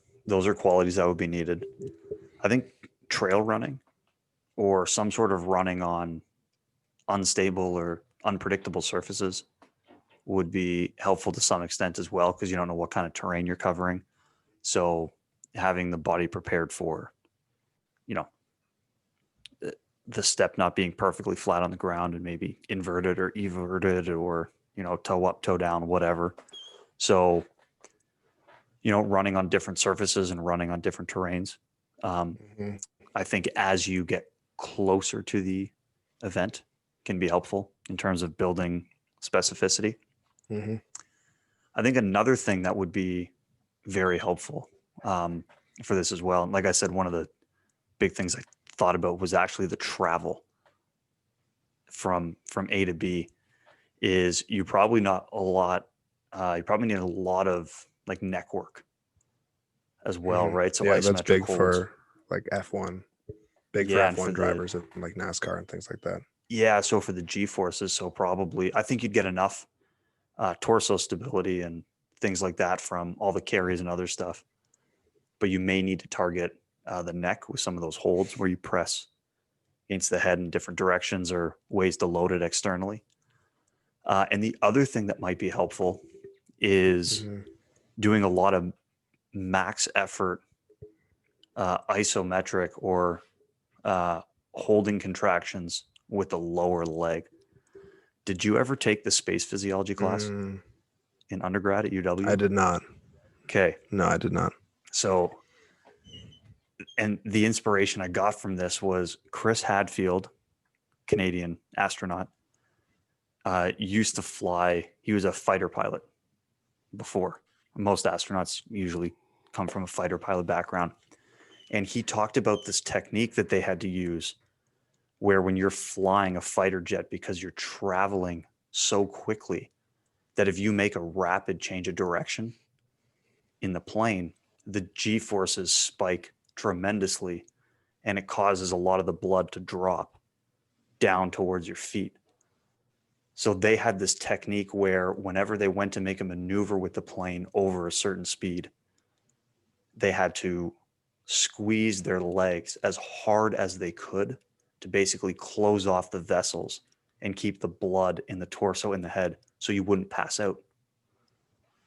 qualities that would be needed. I think trail running or some sort of running on unstable or unpredictable surfaces would be helpful to some extent as well, because you don't know what kind of terrain you're covering. So having the body prepared for, you know, the step not being perfectly flat on the ground and maybe inverted or everted, or, toe up, toe down, whatever. So, running on different surfaces and running on different terrains. Um, Hmm. I think as you get closer to the event can be helpful in terms of building specificity. Hmm. I think another thing that would be very helpful for this as well, and like I said, one of the big things I thought about was actually the travel from A to B. Is you probably not a lot. You probably need a lot of like neck work as well, Hmm. right? So Yeah, that's isometric big holds. for like F1, big for Yeah, and F1 drivers and like NASCAR and things like that. yeah, so for the G forces, so probably I think you'd get enough. torso stability and things like that from all the carries and other stuff. But you may need to target the neck with some of those holds where you press against the head in different directions or ways to load it externally. And the other thing that might be helpful is Mm-hmm. doing a lot of max effort isometric or holding contractions with the lower leg. Did you ever take the space physiology class Mm, in undergrad at I UW? did not. Okay. No, I did not. So, and the inspiration I got from this was Chris Hadfield, Canadian astronaut, used to fly. He was a fighter pilot before. Most astronauts usually come from a fighter pilot background. And he talked about this technique that they had to use where when you're flying a fighter jet, because you're traveling so quickly, that if you make a rapid change of direction in the plane, the G forces spike tremendously and it causes a lot of the blood to drop down towards your feet. So they had this technique where whenever they went to make a maneuver with the plane over a certain speed, they had to squeeze their legs as hard as they could to basically close off the vessels and keep the blood in the torso and the head so you wouldn't pass out.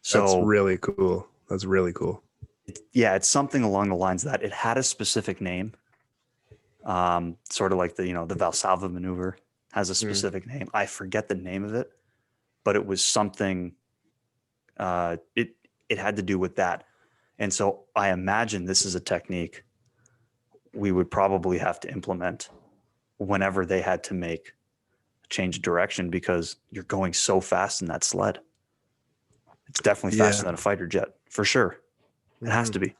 That's So, really cool. That's really cool. yeah, it's something along the lines of that. It had a specific name, sort of like the Valsalva maneuver has a Mm. specific name. I forget the name of it, but it was something. It had to do with that, and so I imagine this is a technique we would probably have to implement whenever they had to make a change of direction because you're going so fast in that sled. It's definitely Yeah. faster than a fighter jet for sure. It has Hmm. to be.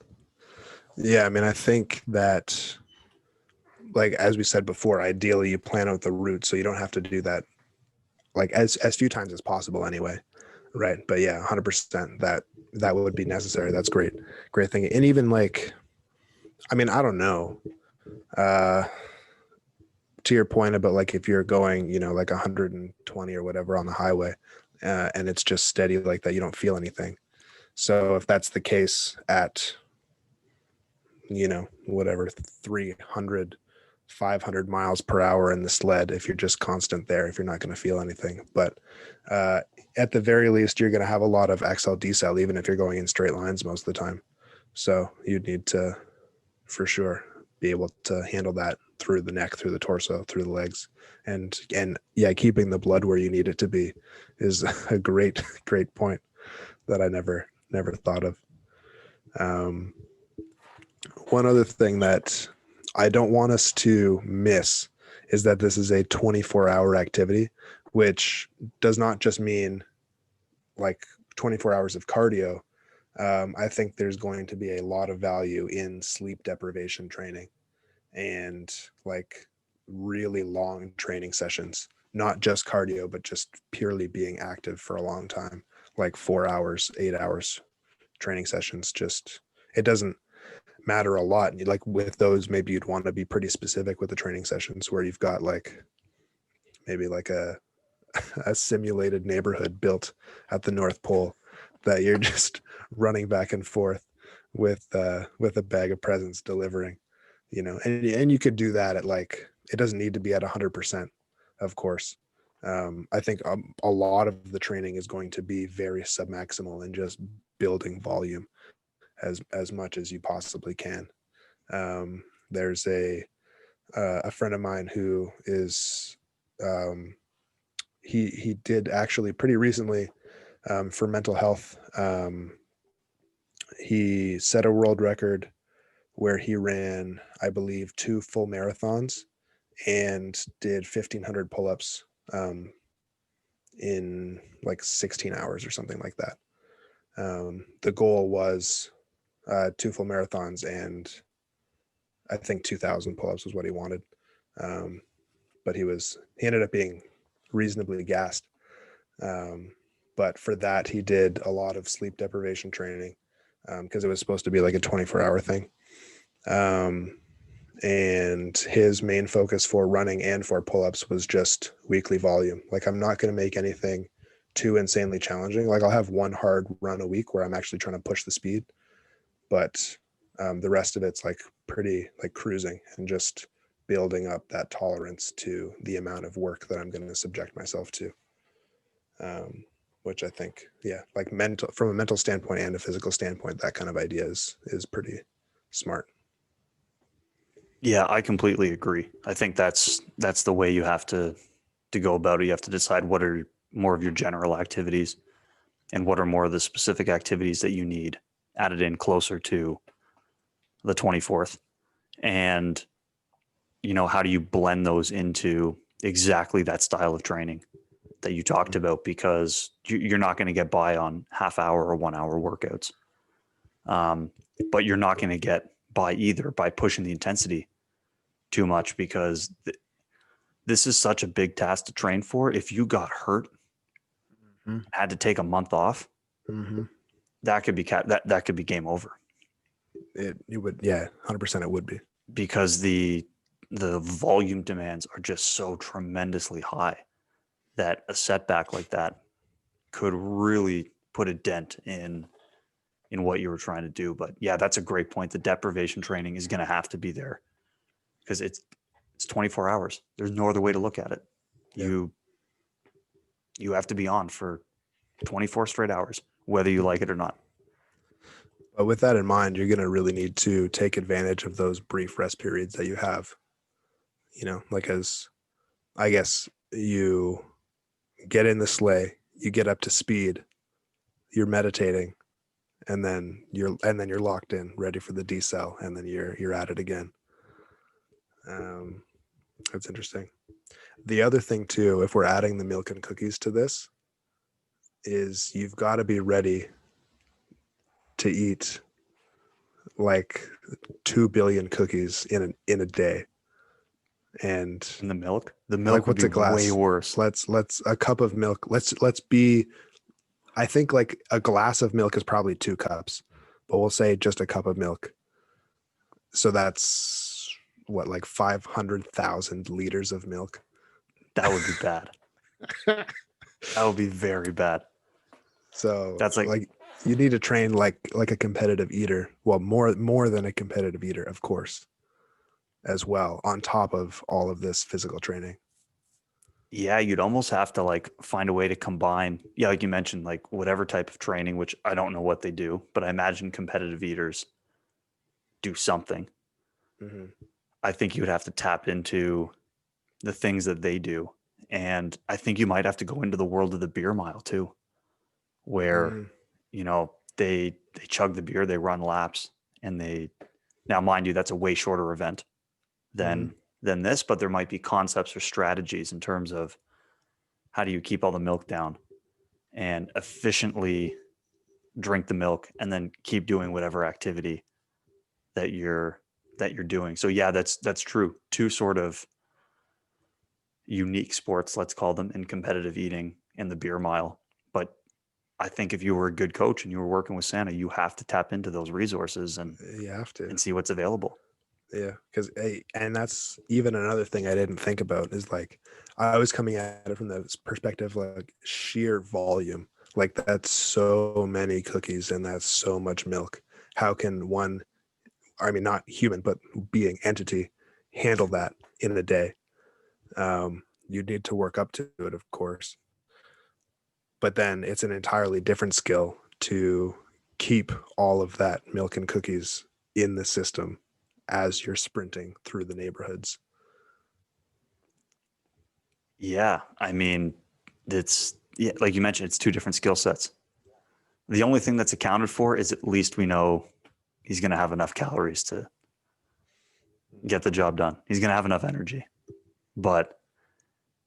Yeah. I mean, I think that, like as we said before, ideally you plan out the route so you don't have to do that like as few times as possible anyway. Right. But yeah, 100% that would be necessary. That's great. Great thing. And even like, I mean, I don't know. Uh, to your point about like if you're going, like 120 or whatever on the highway, and it's just steady like that, you don't feel anything. So if that's the case at, whatever 300, 500 miles per hour in the sled, if you're just constant there, if you're not going to feel anything, but uh, at the very least, you're going to have a lot of XL decel, even if you're going in straight lines most of the time. So you'd need to, for sure, be able to handle that through the neck, through the torso, through the legs, and yeah, keeping the blood where you need it to be is a great point that I never thought of. Um, One other thing that I don't want us to miss is that this is a 24-hour activity, which does not just mean like 24 hours of cardio. I think there's going to be a lot of value in sleep deprivation training and like really long training sessions, not just cardio, but just purely being active for a long time, like 4 hours, 8 hours training sessions. Just, it doesn't matter a lot. And like with those, maybe you'd want to be pretty specific with the training sessions where you've got like maybe like a simulated neighborhood built at the North Pole that you're just running back and forth with a bag of presents delivering, and you could do that at like, it doesn't need to be at 100%, of course. I think a lot of the training is going to be very submaximal and just building volume as much as you possibly can. There's a friend of mine who is um, he did actually pretty recently, for mental health. He set a world record where he ran, I believe, 2 full marathons and did 1,500 pull-ups in like 16 hours or something like that. The goal was 2 full marathons, and I think 2,000 pull-ups was what he wanted. Um, but he ended up being reasonably gassed. Um, but for that, he did a lot of sleep deprivation training because it was supposed to be like a 24-hour thing. Um, and his main focus for running and for pull-ups was just weekly volume. Like, I'm not going to make anything too insanely challenging. Like I'll have one hard run a week where I'm actually trying to push the speed, but the rest of it's like pretty like cruising and just building up that tolerance to the amount of work that I'm going to subject myself to. Which I think, yeah, like mental from a mental standpoint and a physical standpoint, that kind of idea is pretty smart. Yeah, I completely agree. I think that's the way you have to go about it. You have to decide what are more of your general activities and what are more of the specific activities that you need added in closer to the 24th. And how do you blend those into exactly that style of training that you talked about? Because you're not going to get by on half hour or 1 hour workouts. But you're not going to get by either by pushing the intensity too much, because this is such a big task to train for. If you got hurt, Mm-hmm. had to take a month off, Mm-hmm. that could be that could be game over, It would, yeah, 100% it would be. because the volume demands are just so tremendously high that a setback like that could really put a dent in what you were trying to do. But yeah, that's a great point. The deprivation training is going to have to be there, because it's 24 hours. There's no other way to look at it. Yeah. You have to be on for 24 straight hours, whether you like it or not. But with that in mind, you're going to really need to take advantage of those brief rest periods that you have, like as I guess you get in the sleigh, you get up to speed, you're meditating, and then you're locked in, ready for the decel, and then you're at it again. Um, that's interesting. The other thing too, if we're adding the milk and cookies to this, is you've got to be ready to eat like 2 billion cookies in a day. And And the like, milk would what's be a way glass? worse. Let's a cup of milk. Let's be. I think like a glass of milk is probably 2 cups, but we'll say just a cup of milk. So that's what, like 500,000 liters of milk. That would be bad. That would be very bad. So That's like, like you need to train like a competitive eater. Well, more than a competitive eater, of course, as well, on top of all of this physical training. yeah, you'd almost have to like find a way to combine, yeah, like you mentioned, like whatever type of training, which I don't know what they do, but I imagine competitive eaters do something. Mm-hmm. I think you would have to tap into the things that they do. And I think you might have to go into the world of the beer mile too, where, Mm-hmm. they chug the beer, they run laps, and now mind you, that's a way shorter event Mm-hmm. than this, but there might be concepts or strategies in terms of how do you keep all the milk down and efficiently drink the milk and then keep doing whatever activity that you're doing. So yeah, that's true. Two sort of unique sports, let's call them, in competitive eating and the beer mile. But I think if you were a good coach and you were working with Santa, you have to tap into those resources You have to. and see what's available. Yeah, because and that's even another thing I didn't think about is like I was coming at it from the perspective like sheer volume. Like that's so many cookies and that's so much milk. How can one, I mean, not human, but being entity, handle that in a day? You need to work up to it, of course, but then it's an entirely different skill to keep all of that milk and cookies in the system as you're sprinting through the neighborhoods. Yeah, I mean, it's yeah, like you mentioned, it's two different skill sets. The only thing that's accounted for is at least we know he's going to have enough calories to get the job done. He's going to have enough energy. But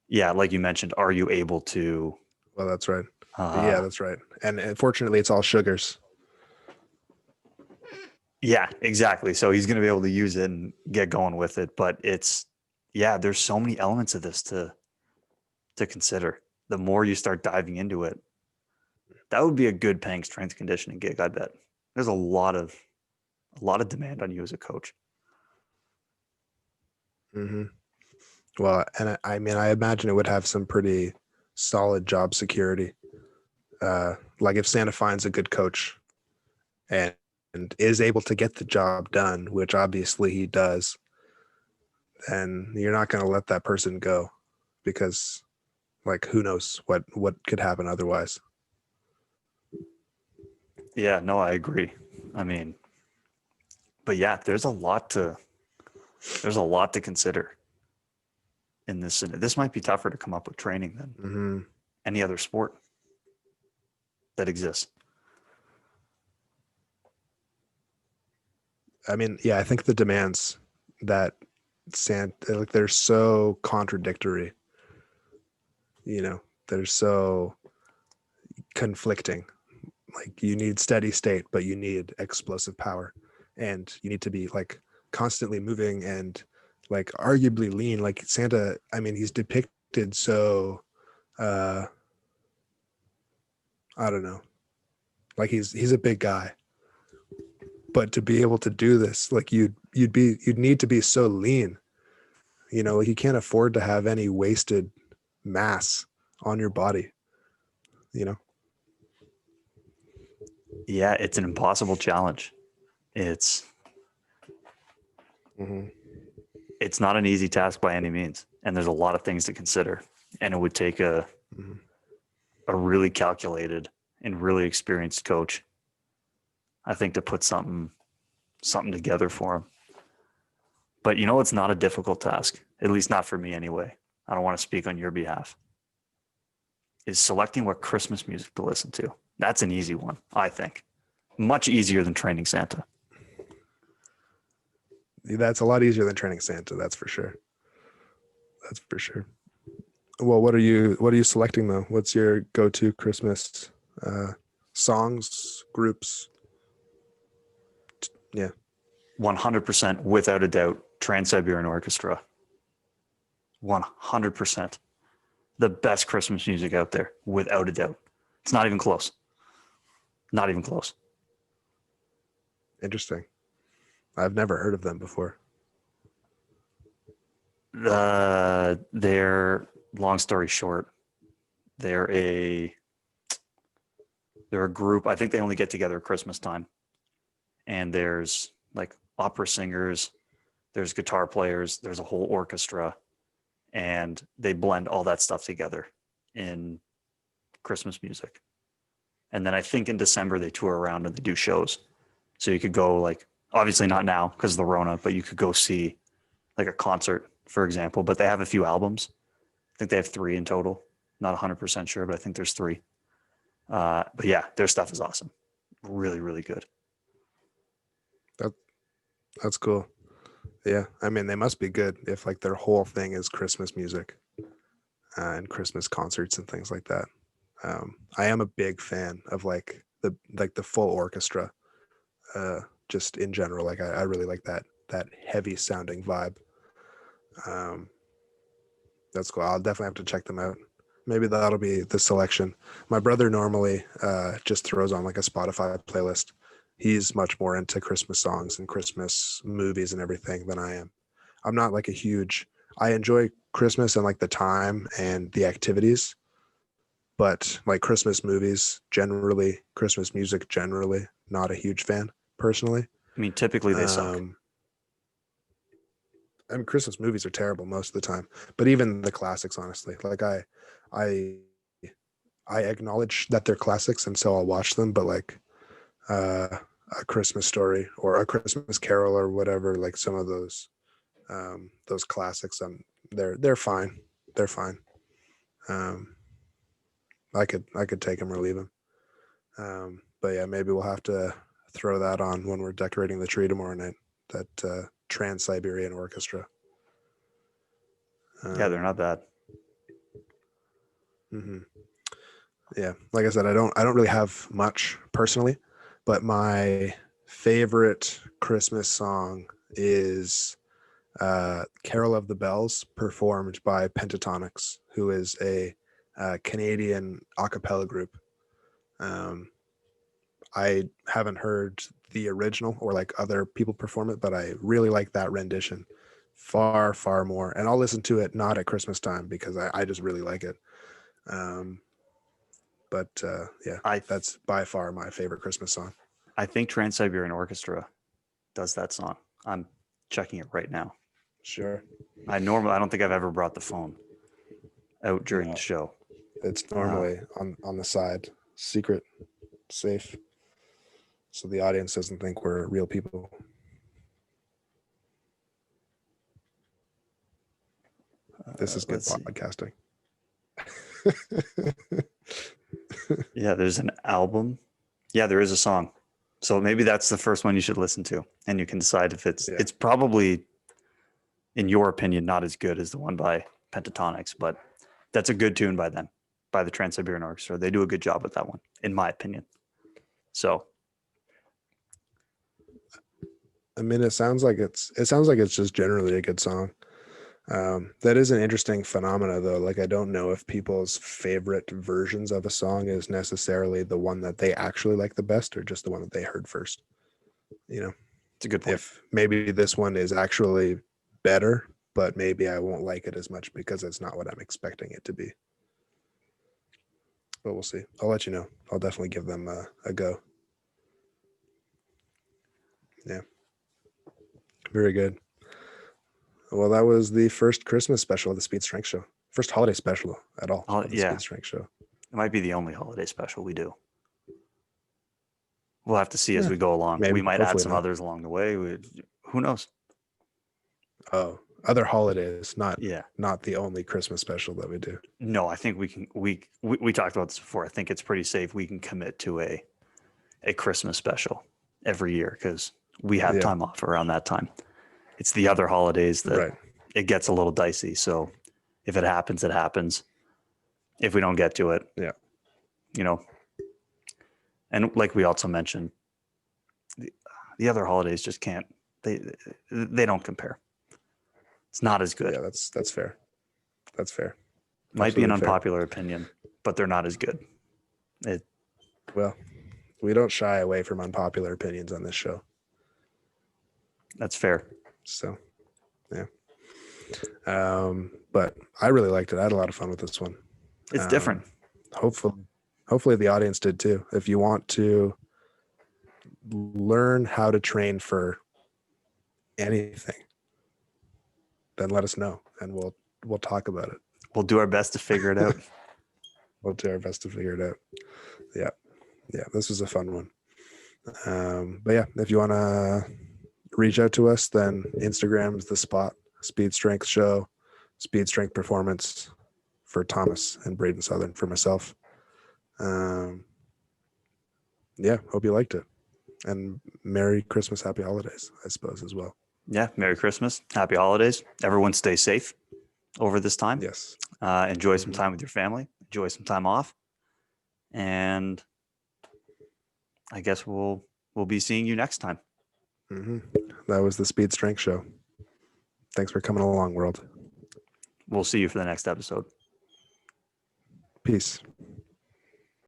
yeah, like you mentioned, are you able to? Well, that's right. Yeah, Uh, that's right. And unfortunately, it's all sugars. yeah, exactly. So he's going to be able to use it and get going with it. But yeah, there's so many elements of this to consider. The more you start diving into it, that would be a good paying strength conditioning gig. I bet there's a lot of demand on you as a coach. Hmm. Well, and I mean, I imagine it would have some pretty solid job security. Like if Santa finds a good coach and, and is able to get the job done, which obviously he does, then you're not going to let that person go because like who knows what could happen otherwise. Yeah, no, I agree. I mean, but yeah, there's a lot to consider in this. This might be tougher to come up with training than Hmm. any other sport that exists. I mean, yeah, I think the demands that Santa, like they're so contradictory, you know, they're so conflicting. Like you need steady state, but you need explosive power, and you need to be like constantly moving and like arguably lean. Like Santa, I mean, he's depicted so uh I don't know, like he's a big guy, but to be able to do this, like you'd need to be so lean. You know, like you can't afford to have any wasted mass on your body. You know. Yeah, it's an impossible challenge. It's Hmm. it's not an easy task by any means, and there's a lot of things to consider. And it would take a Hmm. a really calculated and really experienced coach, I think, to put something together for him. But you know, it's not a difficult task, at least not for me anyway. I don't want to speak on your behalf. Is selecting what Christmas music to listen to. That's an easy one, I think. Much easier than training Santa. That's a lot easier than training Santa. That's for sure. That's for sure. Well, what are you selecting though? What's your go-to Christmas uh, songs, groups? Yeah, 100% without a doubt, Trans Siberian Orchestra. 100%. The best Christmas music out there, without a doubt. It's not even close. Not even close. interesting. I've never heard of them before. They're, long story short, they're a they're a group. I think they only get together at Christmas time. And there's like opera singers, there's guitar players, there's a whole orchestra, and they blend all that stuff together in Christmas music. And then I think in December they tour around and they do shows. So you could go, like, obviously not now because of the Rona, but you could go see like a concert, for example. But they have a few albums. I think they have 3 in total. Not 100% sure, but I think there's 3. But yeah, their stuff is awesome. Really, really good. That that's cool. Yeah, I mean they must be good if like their whole thing is Christmas music and Christmas concerts and things like that. I am a big fan of like the full orchestra, uh, just in general. Like I really like that heavy sounding vibe. Um, that's cool. I'll definitely have to check them out. Maybe that'll be the selection. My brother normally just throws on like a Spotify playlist. He's much more into Christmas songs and Christmas movies and everything than I am. I'm not like a huge. I enjoy Christmas and like the time and the activities, but like Christmas movies generally, Christmas music generally, not a huge fan personally. I mean, typically they suck. Um, I mean, Christmas movies are terrible most of the time, but even the classics, honestly, like I, I acknowledge that they're classics, and so I'll watch them. But like uh, a Christmas Story or a Christmas Carol or whatever, like some of those classics, they're fine. They're fine. Um, I could take them or leave them. But yeah, maybe we'll have to throw that on when we're decorating the tree tomorrow night. That Trans Siberian Orchestra. Yeah, they're not Um, bad. mhm. Yeah, like I said, I don't really have much personally, but my favorite Christmas song is "Carol of the Bells," performed by Pentatonics, who is a Canadian a cappella group. Um, I haven't heard the original or like other people perform it, but I really like that rendition far, far more. And I'll listen to it not at Christmas time because I just really like it. Um, But yeah, that's by far my favorite Christmas song. I think Trans-Siberian Orchestra does that song. I'm checking it right now. Sure. I don't think I've ever brought the phone out during the show. It's normally on the side, secret, safe, so the audience doesn't think we're real people. This is good podcasting. Yeah, there's an album. Yeah, there is a song. So maybe that's the first one you should listen to, and you can decide if it's probably, in your opinion, not as good as the one by Pentatonics, but that's a good tune by them, by the Trans-Siberian Orchestra. They do a good job with that one, in my opinion. So, I mean, it sounds like it's just generally a good song. That is an interesting phenomena, though. Like, I don't know if people's favorite versions of a song is necessarily the one that they actually like the best, or just the one that they heard first. You know, it's a good point. If maybe this one is actually better, but maybe I won't like it as much because it's not what I'm expecting it to be. But we'll see. I'll let you know. I'll definitely give them a go. Yeah. Very good. Well, that was the first Christmas special of the Speed Strength Show. First holiday special at all of the Speed Strength Show. It might be the only holiday special we do. We'll have to see as we go along. Maybe, we might add some others along the way. Who knows? Oh, other holidays, not the only Christmas special that we do. No, I think we can. We talked about this before. I think it's pretty safe. We can commit to a Christmas special every year because we have time off around that time. It's the other holidays that it gets a little dicey. So if it happens, it happens. If we don't get to it, you know. And like we also mentioned, the other holidays just can't. They don't compare. It's not as good. Yeah, that's fair. That's fair. Might be an unpopular opinion, but they're not as good. Well, we don't shy away from unpopular opinions on this show. That's fair. So, yeah. But I really liked it. I had a lot of fun with this one. It's different. Hopefully the audience did too. If you want to learn how to train for anything, then let us know and we'll talk about it. We'll do our best to figure it out. Yeah, this was a fun one. But yeah, if you want to reach out to us, then Instagram is the spot. Speed Strength Show, Speed Strength Performance for Thomas and Braden Southern for myself. Yeah, hope you liked it. And Merry Christmas, Happy Holidays, I suppose, as well. Yeah, Merry Christmas, Happy Holidays. Everyone stay safe over this time. Yes. Enjoy some time with your family. Enjoy some time off. And I guess we'll be seeing you next time. That was the Speed Strength Show. Thanks for coming along, world. We'll see you for the next episode. Peace.